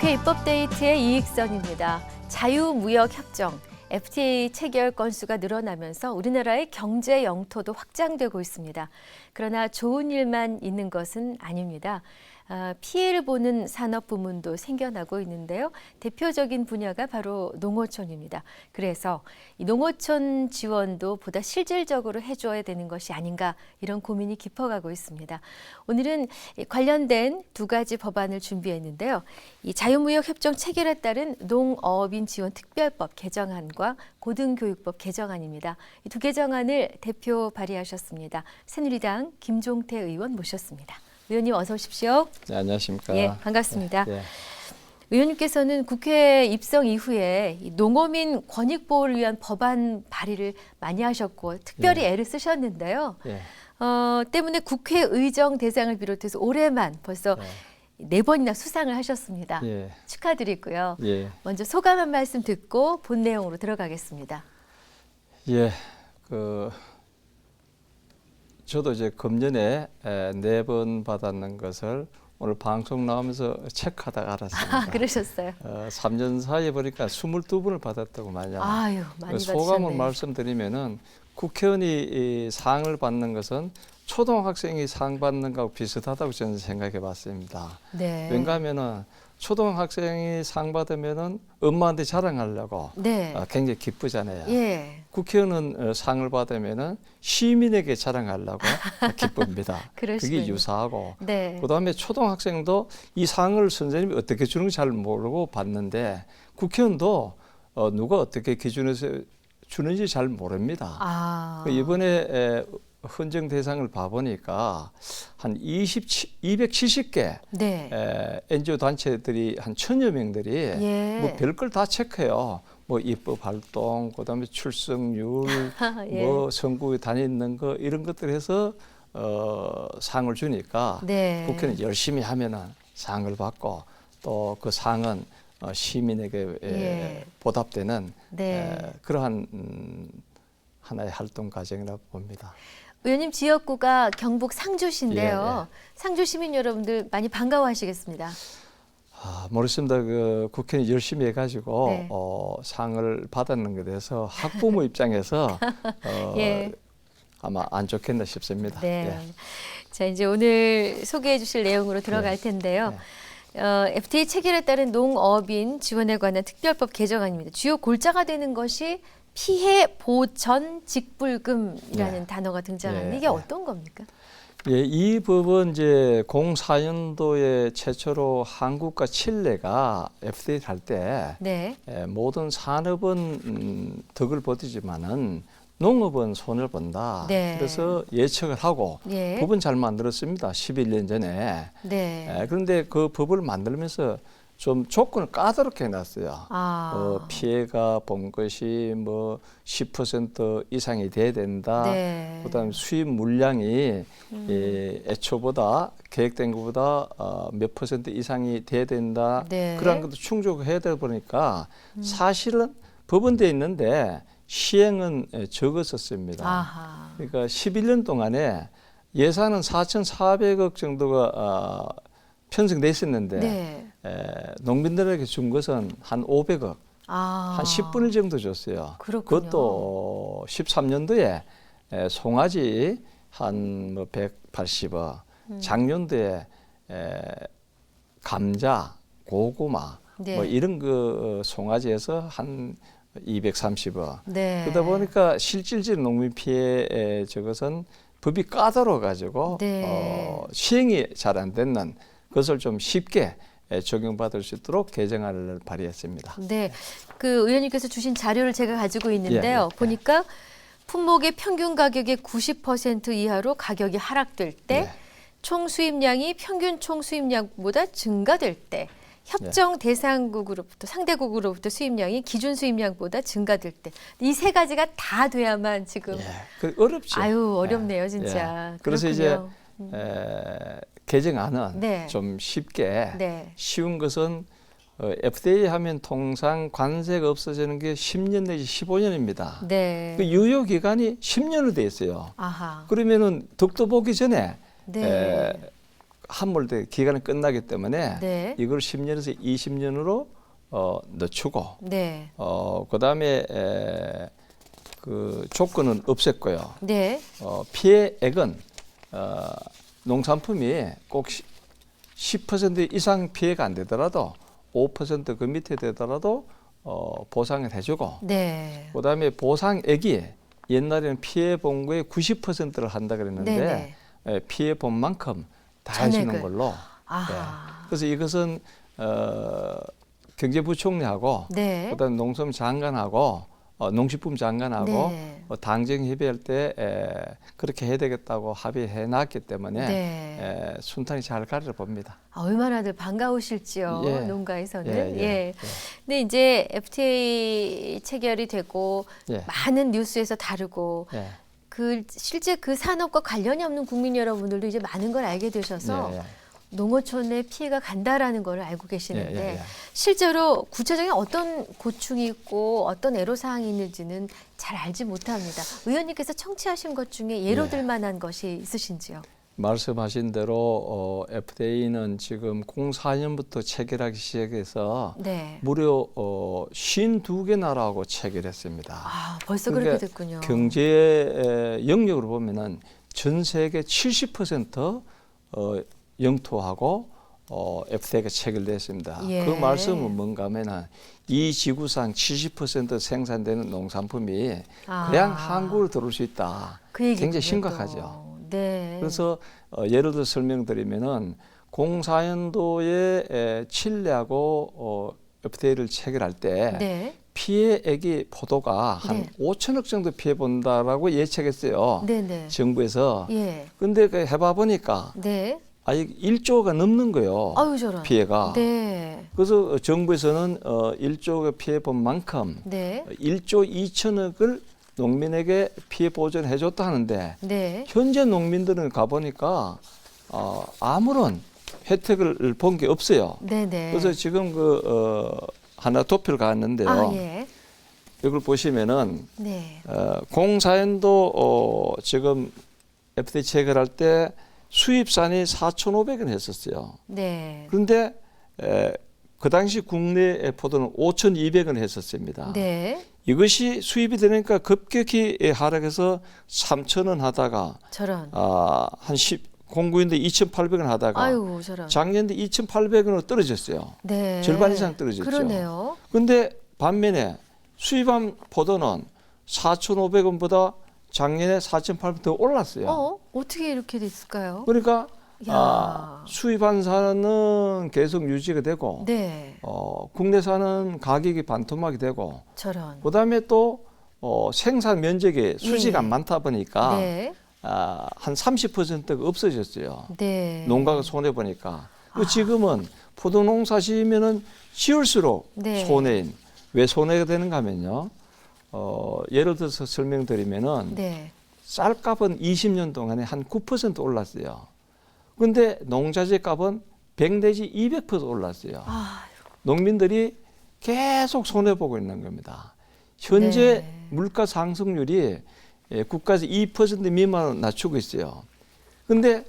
국회 입법데이트의 이익선입니다. 자유무역협정, FTA 체결 건수가 늘어나면서 우리나라의 경제 영토도 확장되고 있습니다. 그러나 좋은 일만 있는 것은 아닙니다. 피해를 보는 산업 부문도 생겨나고 있는데요. 대표적인 분야가 바로 농어촌입니다. 그래서 이 농어촌 지원도 보다 실질적으로 해줘야 되는 것이 아닌가 이런 고민이 깊어가고 있습니다. 오늘은 관련된 두 가지 법안을 준비했는데요. 이 자유무역협정 체결에 따른 농어민 지원 특별법 개정안과 고등교육법 개정안입니다. 이 두 개정안을 대표 발의하셨습니다. 새누리당 김종태 의원 모셨습니다. 의원님 어서 오십시오. 네, 안녕하십니까. 예, 반갑습니다. 네. 의원님께서는 국회 입성 이후에 농어민 권익 보호를 위한 법안 발의를 많이 하셨고 특별히 애를 쓰셨는데요. 때문에 국회의정 대상을 비롯해서 올해만 벌써 4번이나 수상을 하셨습니다. 축하드리고요. 먼저 소감 한 말씀 듣고 본 내용으로 들어가겠습니다. 저도 이제 금년에 4번 받았는 것을 오늘 방송 나오면서 체크하다가 알았습니다. 아, 그러셨어요? 3년 사이에 보니까 22번을 받았다고 말이야. 아유, 많이 소감을 받으셨네요. 말씀드리면은 국회의원이 이 상을 받는 것은 초등학생이 상 받는 거하고 비슷하다고 저는 생각해 봤습니다. 네. 왜냐하면은 초등학생이 상 받으면은 엄마한테 자랑하려고 굉장히 기쁘잖아요. 국회의원은 상을 받으면은 시민에게 자랑하려고 기쁩니다. 그게 유사하고. 그다음에 초등학생도 이 상을 선생님이 어떻게 주는 지 잘 모르고 받는데 국회의원도 누가 어떻게 기준에서 주는지 잘 모릅니다. 이번에 헌정 대상을 봐보니까 한 270개 NGO 단체들이 한 1000여 명들이 뭐 별걸 다 체크해요. 뭐 입법 활동, 그다음에 출석률, 뭐 선거에 다니는 거 이런 것들 해서 상을 주니까 국회는 열심히 하면은 상을 받고 또 그 상은 시민에게 보답되는 그러한 하나의 활동 과정이라고 봅니다. 의원님 지역구가 경북 상주시인데요. 상주 시민 여러분들 많이 반가워하시겠습니다. 모르겠습니다. 그 국회는 열심히 해가지고 상을 받았는 것에 대해서 학부모 입장에서 아마 안 좋겠나 싶습니다. 자, 이제 오늘 소개해 주실 내용으로 들어갈 텐데요. FTA 체결에 따른 농어민 지원에 관한 특별법 개정안입니다. 주요 골자가 되는 것이 피해 보전 직불금이라는 단어가 등장하는데 이게 어떤 겁니까? 이 법은 이제 04년도에 최초로 한국과 칠레가 FTA를 할 때 모든 산업은 덕을 보지만은 농업은 손을 본다. 그래서 예측을 하고 법은 잘 만들었습니다. 11년 전에. 그런데 그 법을 만들면서 좀 조건을 까다롭게 해놨어요. 피해가 본 것이 뭐 10% 이상이 돼야 된다. 그다음에 수입 물량이 애초보다 계획된 것보다 몇 퍼센트 이상이 돼야 된다. 그런 것도 충족해야 되다 보니까 사실은 법은 돼 있는데 시행은 적었었습니다. 그러니까 11년 동안에 예산은 4,400억 정도가 편성돼 있었는데 농민들에게 준 것은 한 500억, 한 10분의 1 정도 줬어요. 그것도 13년도에 송아지 한 뭐 180억, 작년도에 감자, 고구마 뭐 이런 그 송아지에서 한 230억. 그러다 보니까 실질적인 농민 피해 저것은 법이 까다로워 가지고 시행이 잘 안 되는 그것을 좀 쉽게 적용받을 수 있도록 개정안을 발의했습니다. 그 의원님께서 주신 자료를 제가 가지고 있는데요. 보니까 품목의 평균 가격의 90% 이하로 가격이 하락될 때, 총 수입량이 평균 총 수입량보다 증가될 때, 협정 대상국으로부터 상대국으로부터 수입량이 기준 수입량보다 증가될 때, 이 세 가지가 다 돼야만 지금 어렵죠. 아유 어렵네요 진짜. 그래서 이제 개정안은 좀 쉽게 쉬운 것은 FDA 하면 통상 관세가 없어지는 게 10년 내지 15년입니다. 그 유효 기간이 10년으로 돼 있어요. 그러면은 덕도 보기 전에 함몰돼 기간이 끝나기 때문에 네. 이걸 10년에서 20년으로 늦추고 네. 그다음에 그 조건은 없앴고요. 네. 피해액은 농산품이 꼭 10% 이상 피해가 안 되더라도 5% 그 밑에 되더라도 보상을 해주고 네. 그다음에 보상액이 옛날에는 피해 본 거의 90%를 한다 그랬는데 피해 본 만큼 다 해주는 걸로. 그래서 이것은 경제부총리하고 네. 그다음 농수산물 장관하고 농식품 장관하고 네. 당정 협의할 때 그렇게 해야 되겠다고 합의해 놨기 때문에 네. 순탄히 잘 가려 봅니다. 얼마나들 반가우실지요. 예. 농가에서는. 예. 근데 이제 FTA 체결이 되고 예. 많은 뉴스에서 다루고 예. 실제 그 산업과 관련이 없는 국민 여러분들도 이제 많은 걸 알게 되셔서 예. 농어촌에 피해가 간다라는 걸 알고 계시는데 예. 실제로 구체적인 어떤 고충이 있고 어떤 애로사항이 있는지는 잘 알지 못합니다. 의원님께서 청취하신 것 중에 예로 들 만한 것이 있으신지요? 말씀하신 대로 FTA는 지금 04년부터 체결하기 시작해서 네. 무려 52개 나라하고 체결했습니다. 아, 벌써 그러니까 그렇게 됐군요. 경제 영역으로 보면은 전 세계 70% 영토하고 FTA가 체결됐습니다. 예. 그 말씀은 뭔가 하면은 이 지구상 70% 생산되는 농산품이 그냥 한국으로 들어올 수 있다. 그 얘기군요, 굉장히 심각하죠. 네. 그래서 예를 들어 설명드리면은 04년도에 칠레하고 FTA를 체결할 때 네. 피해액이 포도가 한 5천억 정도 피해 본다라고 예측했어요. 네네. 정부에서. 예. 근데 그 해봐 보니까 네. 1조가 넘는 거예요. 아유, 저런. 피해가. 네. 그래서 정부에서는 1조가 피해 본 만큼 네. 1조 2천억을 농민에게 피해 보전해 줬다 하는데 네. 현재 농민들은 가보니까 아무런 혜택을 본 게 없어요. 네네. 그래서 지금 하나 도표를 갔는데요. 아, 예. 이걸 보시면은 네. 04년도 지금 FTA 체결할 때 수입산이 4,500원 했었어요. 네. 그런데 그 당시 국내 포도는 5,200원 했었습니다. 네. 이것이 수입이 되니까 급격히 하락해서 3,000원 하다가 저런. 한 09년도 2,800원 하다가 아유, 저런. 작년에 2,800원으로 떨어졌어요. 네. 절반 이상 떨어졌죠. 그러네요. 그런데 반면에 수입한 포도는 4,500원보다 작년에 4,800원 더 올랐어요. 어떻게 이렇게 됐을까요? 그러니까 야. 수입한사는 계속 유지가 되고 네. 국내산은 가격이 반토막이 되고 저런. 그다음에 또 생산 면적이 수지가 예. 많다 보니까 네. 한 30%가 없어졌어요. 네. 농가가 손해 보니까. 지금은 포도 농사 지으면은 지을수록 네. 손해인. 왜 손해가 되는가 하면요. 예를 들어서 설명드리면은 네. 쌀값은 20년 동안에 한 9% 올랐어요. 그런데 농자재 값은 100 내지 200% 올랐어요. 농민들이 계속 손해 보고 있는 겁니다. 현재 물가 상승률이 국가에서 2% 미만으로 낮추고 있어요. 그런데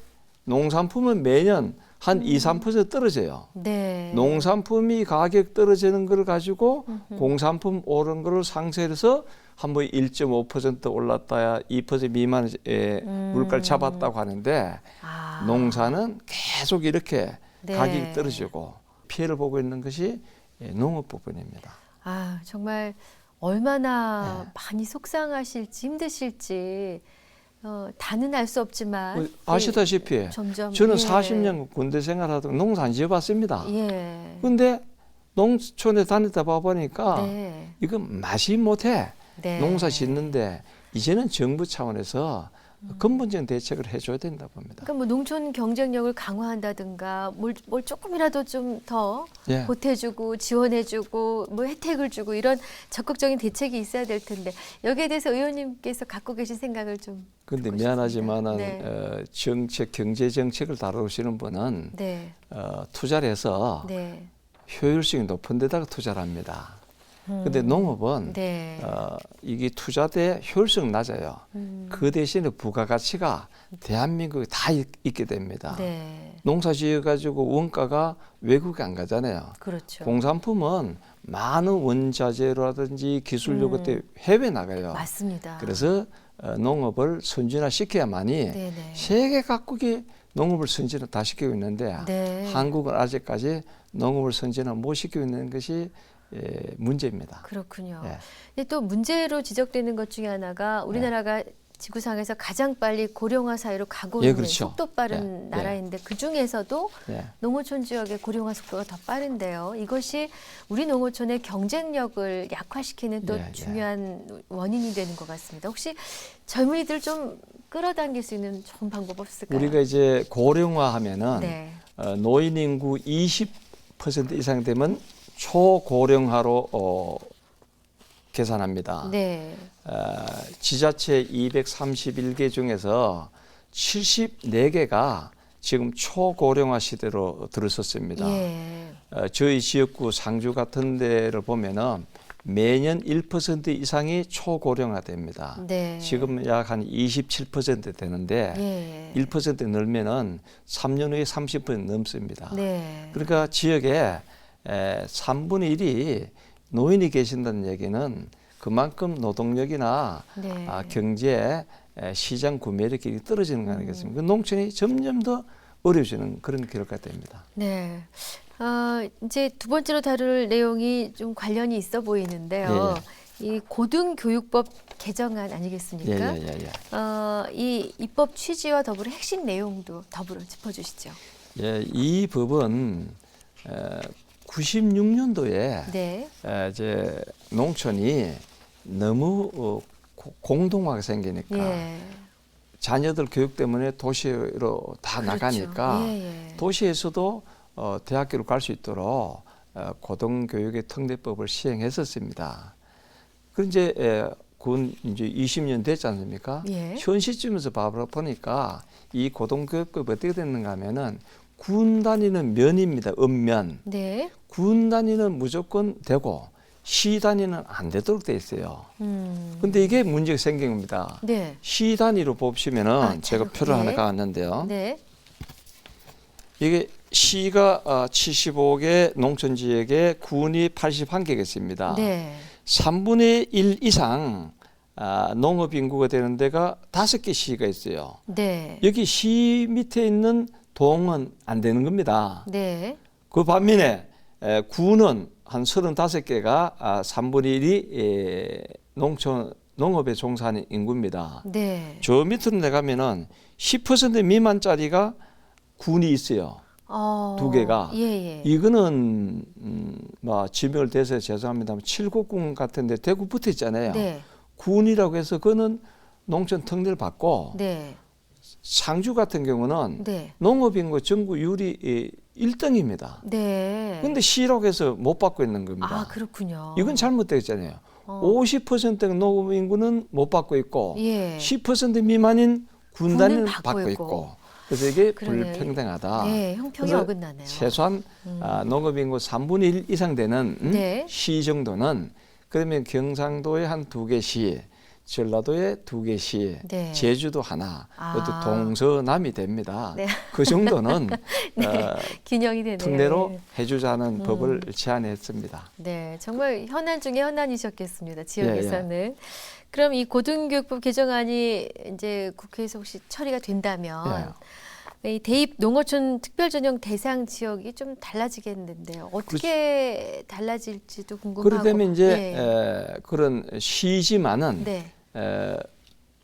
농산품은 매년 한 2, 3% 떨어져요. 네. 농산품이 가격 떨어지는 걸 가지고 공산품 오른 거를 상쇄해서 한 번 1.5% 올랐다야 2% 미만의 물가를 잡았다고 하는데 농사는 계속 이렇게 가격이 떨어지고 피해를 보고 있는 것이 농업 부분입니다. 아, 정말 얼마나 많이 속상하실지 힘드실지 다는 알 수 없지만 아시다시피 점점 저는 40년 군대 생활하던 농사 안 지어봤습니다. 예. 그런데 농촌에 다니다 봐보니까 네. 이건 맛이 못해. 네. 농사 짓는데 이제는 정부 차원에서 근본적인 대책을 해줘야 된다 봅니다. 그러니까 뭐 농촌 경쟁력을 강화한다든가 뭘 조금이라도 좀 더 예. 보태주고 지원해주고 뭐 혜택을 주고 이런 적극적인 대책이 있어야 될 텐데 여기에 대해서 의원님께서 갖고 계신 생각을 좀. 그런데 듣고 미안하지만은 싶습니다. 정책 경제 정책을 다루시는 분은 네. 투자를 해서 네. 효율성이 높은 데다가 투자를 합니다. 근데 농업은 네. 이게 투자대 효율성 낮아요. 그 대신에 부가가치가 대한민국에 다 있게 됩니다. 네. 농사 지어가지고 원가가 외국에 안 가잖아요. 그렇죠. 공산품은 많은 원자재라든지 기술력 그때 해외 나가요. 맞습니다. 그래서 농업을 선진화시켜야만이 네네. 세계 각국이 농업을 선진화 다 시키고 있는데 네. 한국은 아직까지 농업을 선진화 못 시키고 있는 것이 문제입니다. 그렇군요. 예. 근데 또 문제로 지적되는 것 중에 하나가 우리나라가 지구상에서 가장 빨리 고령화 사회로 가고 예, 있는 그렇죠. 속도 빠른 예, 나라인데 그 중에서도 예. 농어촌 지역의 고령화 속도가 더 빠른데요. 이것이 우리 농어촌의 경쟁력을 약화시키는 또 예, 예. 중요한 원인이 되는 것 같습니다. 혹시 젊은이들 좀 끌어당길 수 있는 좋은 방법 없을까요? 우리가 이제 고령화하면은 네. 노인 인구 20% 이상 되면 초고령화로 계산합니다. 네. 지자체 231개 중에서 74개가 지금 초고령화 시대로 들어섰습니다. 예. 저희 지역구 상주 같은 데를 보면은 매년 1% 이상이 초고령화됩니다. 네. 지금 약 한 27% 되는데 예. 1% 늘면은 3년 후에 30% 넘습니다. 네. 그러니까 지역에 3분의 1이 노인이 계신다는 얘기는 그만큼 노동력이나 네. 경제, 시장 구매력이 떨어지는 거 아니겠습니까? 농촌이 점점 더 어려워지는 그런 결과가 됩니다. 네. 이제 두 번째로 다룰 내용이 좀 관련이 있어 보이는데요. 이 고등교육법 개정안 아니겠습니까? 이 입법 취지와 더불어 핵심 내용도 더불어 짚어주시죠. 예, 이 법은 96년도에 네. 이제 농촌이 너무 공동화가 생기니까 예. 자녀들 교육 때문에 도시로 다 그렇죠. 나가니까 예. 도시에서도 대학교를 갈 수 있도록 고등교육의 특례법을 시행했었습니다. 그런 이제 군 이제 20년 됐지 않습니까? 예. 현 시점에서 보니까 이 고등교육법이 어떻게 됐는가 하면은 군 단위는 면입니다. 읍면. 네. 군 단위는 무조건 되고 시 단위는 안 되도록 돼 있어요. 근데 이게 문제가 생긴 겁니다. 네. 시 단위로 보시면은 제가 표를 하나 가왔는데요. 네. 이게 시가 75개, 농촌 지역에 군이 81개가 있습니다. 네. 3분의 1 이상 농업 인구가 되는 데가 5개 시가 있어요. 네. 여기 시 밑에 있는 동은 안 되는 겁니다. 네. 그 반면에 군은 한 35개가 3분의 1이 농업에 종사하는 인구입니다. 네. 저 밑으로 내가면은 10% 미만짜리가 군이 있어요. 두 개가. 예. 이거는 뭐 지명을 대서 죄송합니다만 칠곡군 같은데 대구 붙어 있잖아요. 네. 군이라고 해서 그거는 농촌 특례를 받고 네. 상주 같은 경우는 네. 농업인구 전국 유리 1등입니다. 네. 근데 시라고 해서 못 받고 있는 겁니다. 그렇군요. 이건 잘못되었잖아요. 50% 농업인구는 못 받고 있고 예. 10% 미만인 군단위는 받고 받고 있고. 있고 그래서 이게 그러네요. 불평등하다. 네, 형평이 그래서 어긋나네요. 최소한 농업인구 3분의 1 이상 되는 네. 시 정도는 그러면 경상도에 한 2개 시, 전라도에 2개 시, 네. 제주도 하나, 그것도 동서남이 됩니다. 네. 그 정도는 균형이 되네요. 특례로 해주자는 법을 제안했습니다. 네, 정말 현안 중에 현안이셨겠습니다. 지역에서는. 예. 그럼 이 고등교육법 개정안이 이제 국회에서 혹시 처리가 된다면 이 대입 농어촌 특별전형 대상 지역이 좀 달라지겠는데요. 어떻게 달라질지도 궁금하고. 그러려면 이제 그런 시지만은 네.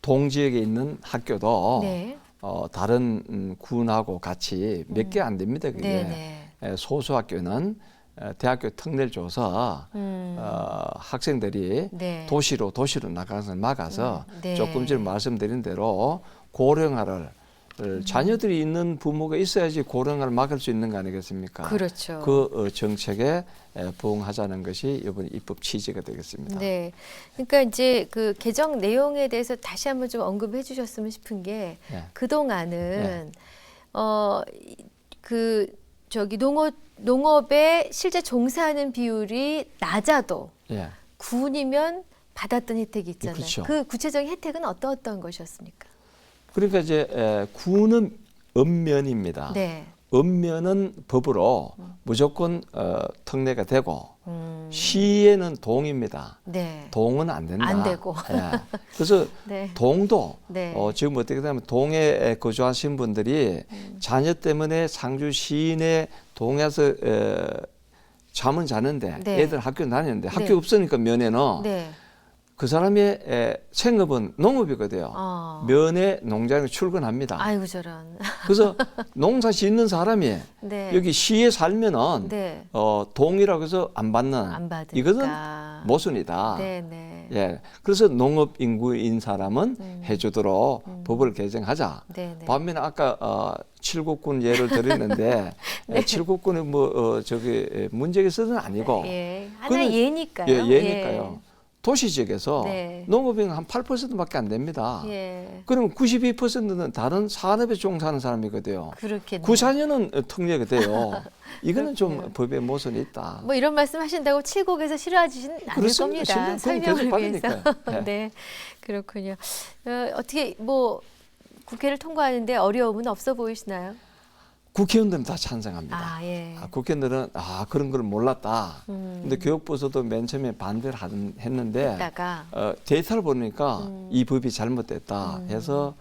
동지역에 있는 학교도 네. 다른 군하고 같이 몇 개 안 됩니다. 그게 소수 학교는 대학교 특례를 줘서 학생들이 네. 도시로 나가서 막아서 네. 조금 전에 말씀드린 대로 고령화를 자녀들이 있는 부모가 있어야지 고령화를 막을 수 있는 거 아니겠습니까? 그렇죠. 그 정책에 부응하자는 것이 이번 입법 취지가 되겠습니다. 네, 그러니까 이제 그 개정 내용에 대해서 다시 한번 좀 언급해 주셨으면 싶은 게 네. 그 동안은 그 저기 농업에 실제 종사하는 비율이 낮아도 예. 군이면 받았던 혜택이 있잖아요. 그렇죠. 그 구체적인 혜택은 어떤 것이었습니까? 그러니까 이제 군은 읍면입니다. 네. 읍면은 법으로 무조건 특례가 되고 시에는 동입니다. 네. 동은 안 된다. 안 되고. 예. 그래서 네. 동도 네. 지금 어떻게 되면 동에 거주하신 분들이 자녀 때문에 상주 시내 동에서 잠은 자는데 네. 애들 학교 다니는데 학교 네. 없으니까 면에는 네. 그 사람의 생업은 농업이거든요. 면에 농장에 출근합니다. 아이고 저런. 그래서 농사 짓는 사람이 네. 여기 시에 살면은 네. 동이라고 해서 안 받는 안 받으니까. 이것은 모순이다. 네네. 예, 그래서 농업 인구인 사람은 해주도록 법을 개정하자. 네네. 반면에 아까 칠곡군 예를 들었는데 네. 칠곡군은 저기 문제가 있어서는 아니고 예. 하나 그거는 예니까요. 예니까요. 도시 지역에서 네. 농업인은 한 8%밖에 안 됩니다. 예. 그러면 92%는 다른 산업에 종사하는 사람이거든요. 그렇겠네요. 구사년은 특례가 돼요. 이거는 좀 그렇군요. 법에 모순이 있다. 뭐 이런 말씀 하신다고 칠곡에서 싫어하지는 않을 그렇습니다. 겁니다. 실은 그건 설명을 계속 위해서. 받으니까요. 네. 그렇군요. 어떻게 뭐 국회를 통과하는데 어려움은 없어 보이시나요? 국회의원들은 다 찬성합니다. 아, 예. 국회의원들은 그런 걸 몰랐다. 근데 교육부에서도 맨 처음에 반대를 했는데 했다가 데이터를 보니까 이 법이 잘못됐다 해서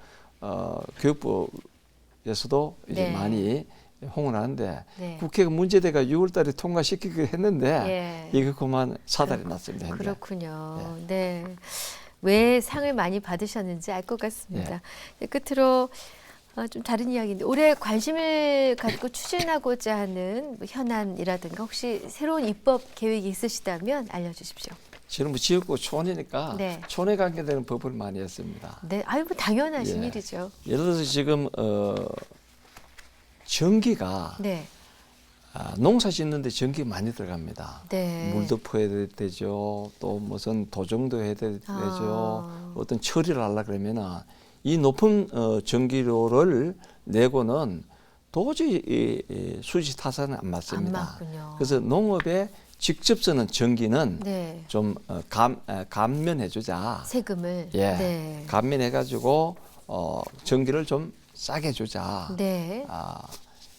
교육부에서도 이제 네. 많이 홍을 하는데 네. 국회가 문제대가 6월 달에 통과시키기로 했는데 예. 이거 그만 사달이 났습니다. 현재. 그렇군요. 네. 왜 상을 많이 받으셨는지 알 것 같습니다. 예. 끝으로 좀 다른 이야기인데 올해 관심을 갖고 추진하고자 하는 뭐 현안이라든가 혹시 새로운 입법 계획이 있으시다면 알려주십시오. 저는 뭐 지역구 촌이니까 네. 촌에 관계되는 법을 많이 했습니다. 네, 아유 뭐 당연하신 예. 일이죠. 예를 들어서 지금 전기가 네, 농사 짓는데 전기가 많이 들어갑니다. 네. 물도 퍼야 되죠. 또 무슨 도정도 해야 되죠. 어떤 처리를 하려 그러면은 이 높은 전기료를 내고는 도저히 이 수지 타산은 안 맞습니다. 안 맞군요. 그래서 농업에 직접 쓰는 전기는 네. 좀 감면해주자. 세금을. 예, 네. 감면해가지고 전기를 좀 싸게 주자. 네.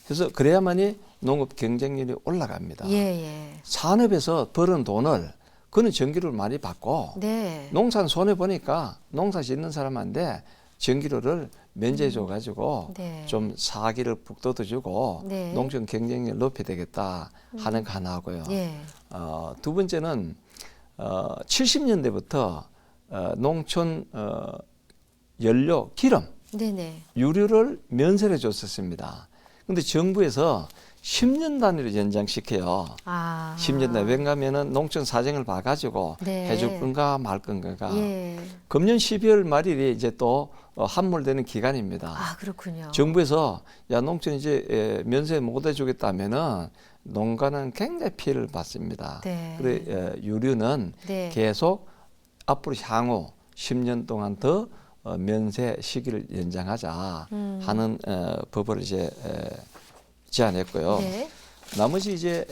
그래서 그래야만이 농업 경쟁력이 올라갑니다. 예, 예. 산업에서 버는 돈을 그는 전기료를 많이 받고 네. 농사는 손해 보니까 농사 짓는 사람한테 전기료를 면제해 줘 가지고 네. 좀 사기를 북돋아주고 네. 농촌 경쟁력을 높여야 되겠다 하는 거 하나 하고요. 예. 두 번째는 70년대부터 농촌 연료 기름 네네. 유류를 면세를 줬었습니다. 근데 정부에서 10년 단위로 연장시켜요. 10년 단위. 왜냐하면 농촌 사정을 봐가지고 네. 해줄 건가 말 건가가. 예. 금년 12월 말일이 이제 또 함몰되는 기간입니다. 그렇군요. 정부에서 야 농촌 이제 면세 못 해주겠다면은 농가는 굉장히 피해를 받습니다. 네. 그래 유류는 네. 계속 앞으로 향후 10년 동안 더 면세 시기를 연장하자 하는 법을 이제 제안했고요. 네. 나머지 이제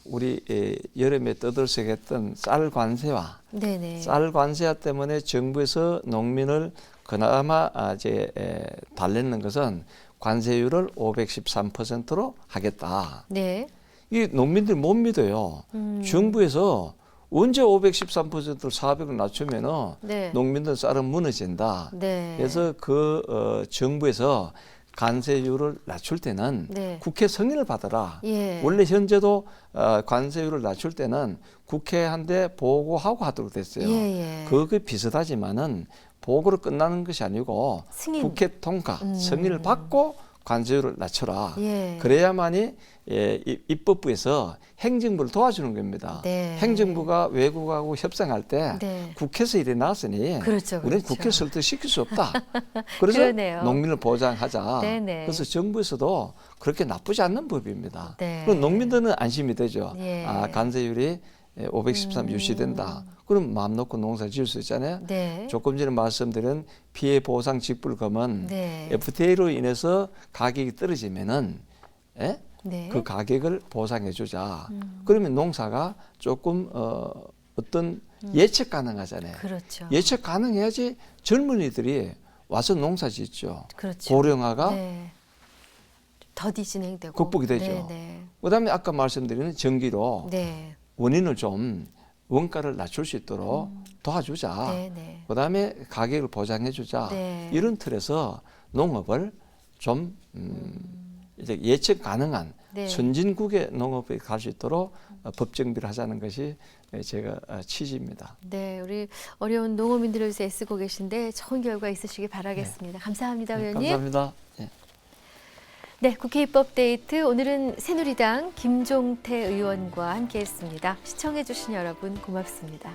우리 여름에 떠들썩했던 쌀 관세와 네네. 쌀 관세와 때문에 정부에서 농민을 그나마 이제 달래는 것은 관세율을 513%로 하겠다. 네. 이 농민들 못 믿어요. 정부에서 언제 513%를 400을 낮추면은 네. 농민들 쌀은 무너진다. 네. 그래서 정부에서 관세율을 낮출 때는 네. 국회 승인을 받아라. 예. 원래 현재도 관세율을 낮출 때는 국회한테 보고하고 하도록 됐어요. 예. 그게 비슷하지만은 보고로 끝나는 것이 아니고 승인. 국회 통과, 승인을 받고 관세율을 낮춰라. 예. 그래야만이 입법부에서 행정부를 도와주는 겁니다. 네. 행정부가 외국하고 협상할 때 네. 국회에서 일이 나왔으니 그렇죠, 우리는 그렇죠. 국회 설득시킬 수 없다. 그래서 그러네요. 농민을 보장하자. 네네. 그래서 정부에서도 그렇게 나쁘지 않는 법입니다. 네. 그럼 농민들은 안심이 되죠. 예. 관세율이 513 유지된다. 그럼 마음 놓고 농사 지을 수 있잖아요. 네. 조금 전에 말씀드린 피해 보상 직불금은 네. FTA로 인해서 가격이 떨어지면은 예? 네. 그 가격을 보상해 주자. 그러면 농사가 조금 어떤 예측 가능하잖아요. 그렇죠. 예측 가능해야지 젊은이들이 와서 농사 짓죠. 그렇죠. 고령화가 네. 더디 진행되고 극복이 되죠. 네, 네. 그다음에 아까 말씀드린 전기로 네. 원인을 좀 원가를 낮출 수 있도록 도와주자. 네, 네. 그다음에 가격을 보장해 주자. 네. 이런 틀에서 농업을 좀 이제 예측 가능한 네. 선진국의 농업에 갈 수 있도록 법 정비를 하자는 것이 제가 취지입니다. 네, 우리 어려운 농어민들을 위해서 애쓰고 계신데 좋은 결과 있으시길 바라겠습니다. 감사합니다, 의원님. 감사합니다. 네. 네, 국회 입법데이트 오늘은 새누리당 김종태 의원과 함께했습니다. 시청해주신 여러분 고맙습니다.